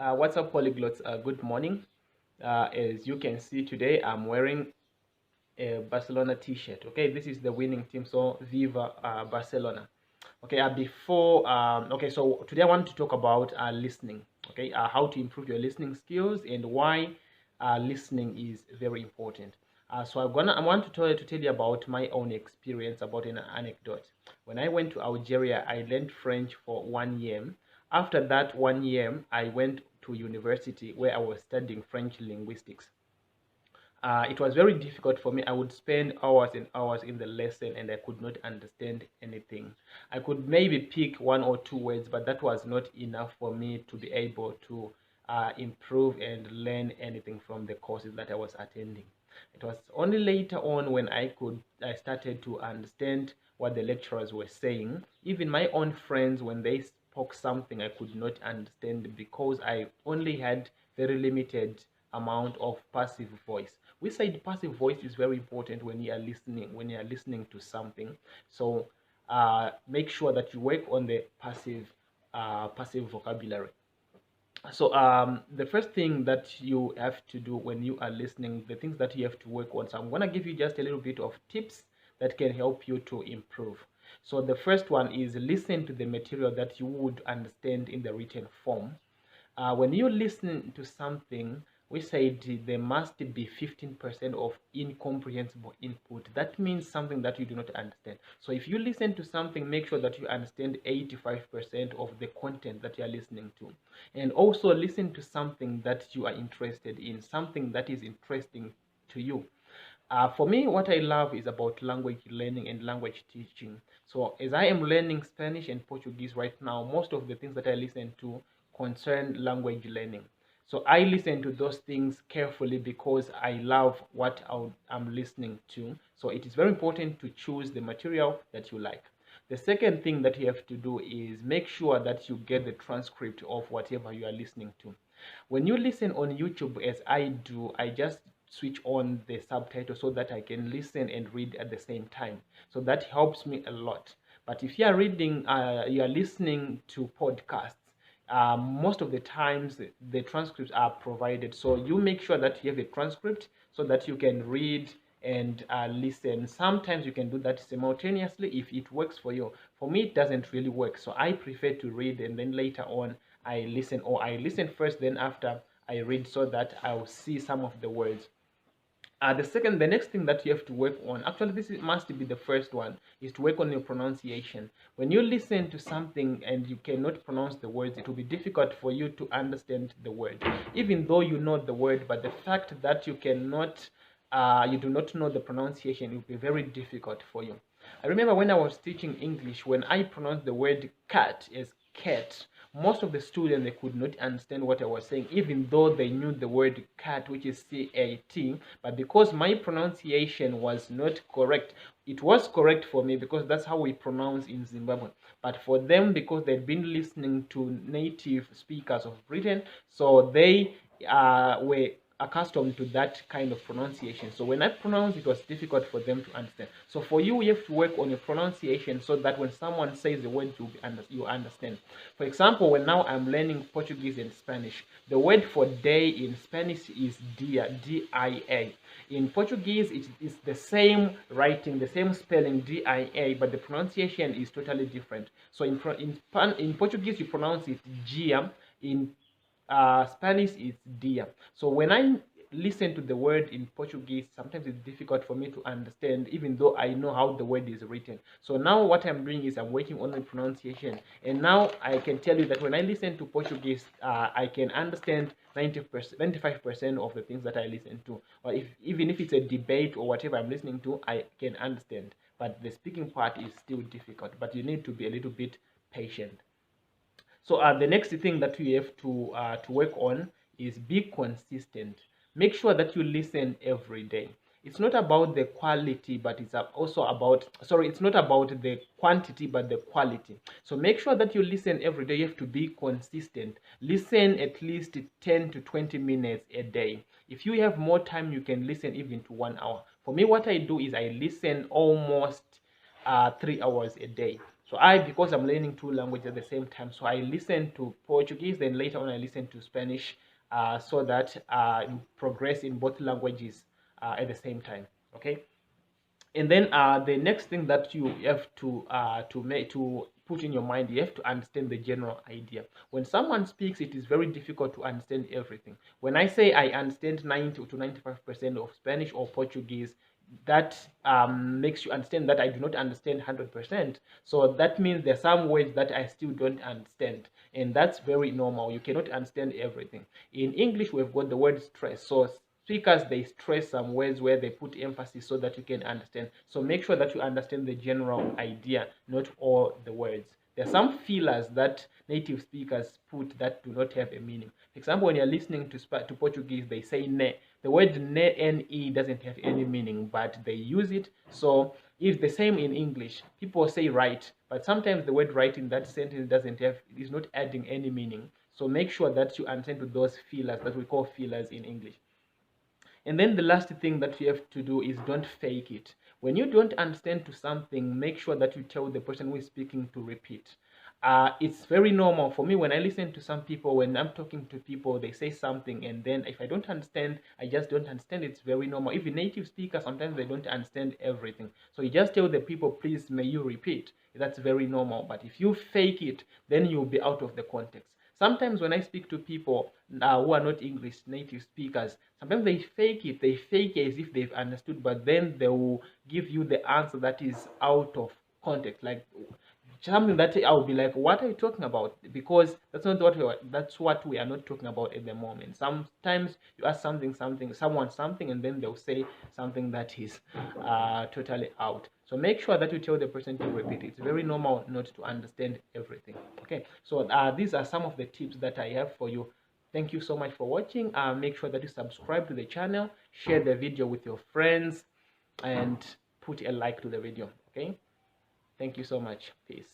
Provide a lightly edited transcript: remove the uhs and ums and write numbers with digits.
What's up, polyglots? Good morning. As you can see today, I'm wearing a Barcelona t-shirt. Okay, this is the winning team, so Viva Barcelona. Okay, so today I want to talk about listening. Okay, how to improve your listening skills and why listening is very important. I want to tell you about my own experience, about an anecdote. When I went to Algeria, I learned French for 1 year. After that 1 year, I went to university where I was studying French linguistics. It was very difficult for me. I would spend hours and hours in the lesson and I could not understand anything. I could maybe pick one or two words, but that was not enough for me to be able to improve and learn anything from the courses that I was attending. It was only later on when I started to understand what the lecturers were saying. Even my own friends, when they spoke something I could not understand because I only had very limited amount of passive voice. We said passive voice is very important when you are listening to something. So make sure that you work on the passive vocabulary. So the first thing that you have to do when you are listening, the things that you have to work on. So I'm going to give you just a little bit of tips that can help you to improve. So the first one is listen to the material that you would understand in the written form. When you listen to something, we said there must be 15% of incomprehensible input. That means something that you do not understand. So if you listen to something, make sure that you understand 85% of the content that you are listening to. And also listen to something that you are interested in, something that is interesting to you. For me, what I love is about language learning and language teaching. So as I am learning Spanish and Portuguese right now, most of the things that I listen to concern language learning. So I listen to those things carefully because I love what I'm listening to. So it is very important to choose the material that you like. The second thing that you have to do is make sure that you get the transcript of whatever you are listening to. When you listen on YouTube, as I do, I just switch on the subtitle so that I can listen and read at the same time. So that helps me a lot. But if you are listening to podcasts, most of the times the transcripts are provided. So you make sure that you have a transcript so that you can read and listen. Sometimes you can do that simultaneously if it works for you. For me, it doesn't really work. So I prefer to read and then later on I listen, or I listen first, then after I read so that I'll see some of the words. The next thing that you have to work on, actually must be the first one, is to work on your pronunciation. When you listen to something and you cannot pronounce the words, it will be difficult for you to understand the word. Even though you know the word, but the fact that you do not know the pronunciation, it will be very difficult for you. I remember when I was teaching English, when I pronounced the word cat as cat, most of the students, they could not understand what I was saying, even though they knew the word cat, which is C-A-T. But because my pronunciation was not correct, it was correct for me because that's how we pronounce in Zimbabwe. But for them, because they'd been listening to native speakers of Britain, so they were accustomed to that kind of pronunciation. So when I pronounce, it was difficult for them to understand. So for you, you have to work on your pronunciation so that when someone says the word, you understand. For example, when now I'm learning Portuguese and Spanish, the word for day in Spanish is dia, D-I-A. In Portuguese, it is the same writing, the same spelling, D-I-A, but the pronunciation is totally different. So in Portuguese, you pronounce it gia. In Spanish is dia. So when I listen to the word in Portuguese, sometimes it's difficult for me to understand, even though I know how the word is written. So now what I'm doing is I'm working on the pronunciation. And now I can tell you that when I listen to Portuguese, I can understand 90%, 95% of the things that I listen to. Or even if it's a debate or whatever I'm listening to, I can understand. But the speaking part is still difficult. But you need to be a little bit patient. So the next thing that we have to work on is be consistent. Make sure that you listen every day. It's not about the quality, but it's also about, sorry, it's not about the quantity, but the quality. So make sure that you listen every day. You have to be consistent. Listen at least 10 to 20 minutes a day. If you have more time, you can listen even to 1 hour. For me, what I do is I listen almost 3 hours a day. So because I'm learning two languages at the same time, so I listen to Portuguese, then later on I listen to Spanish, so that you progress in both languages at the same time. Okay. And then the next thing that you have to put in your mind, you have to understand the general idea. When someone speaks, it is very difficult to understand everything. When I say I understand 90 to 95% of Spanish or Portuguese, that makes you understand that I do not understand 100%. So that means there are some words that I still don't understand, and that's very normal. You cannot understand everything. In English, we've got the word stress. So speakers, they stress some words where they put emphasis so that you can understand. So make sure that you understand the general idea, not all the words. There are some fillers that native speakers put that do not have a meaning. For example, when you're listening to Portuguese, they say ne. The word ne, ne doesn't have any meaning, but they use it. So if the same in English, people say right, but sometimes the word right in that sentence is not adding any meaning. So make sure that you understand to those fillers that we call fillers in English. And then the last thing that you have to do is don't fake it. When you don't understand to something, make sure that you tell the person who is speaking to repeat. It's very normal for me when I listen to some people, when I'm talking to people, they say something, and then if I don't understand, I just don't understand. It's very normal. Even native speakers, sometimes they don't understand everything. So you just tell the people, please, may you repeat. That's very normal. But if you fake it, then you'll be out of the context. Sometimes when I speak to people who are not English native speakers, sometimes they fake it. They fake it as if they've understood, but then they will give you the answer that is out of context. Like something that I'll be like, what are you talking about? Because that's what we are not talking about at the moment. Sometimes you ask someone something, and then they'll say something that is totally out. So make sure that you tell the person to repeat. It's very normal not to understand everything. Okay, so these are some of the tips that I have for you. Thank you so much for watching. Make sure that you subscribe to the channel, share the video with your friends, and put a like to the video. Okay, thank you so much. Peace.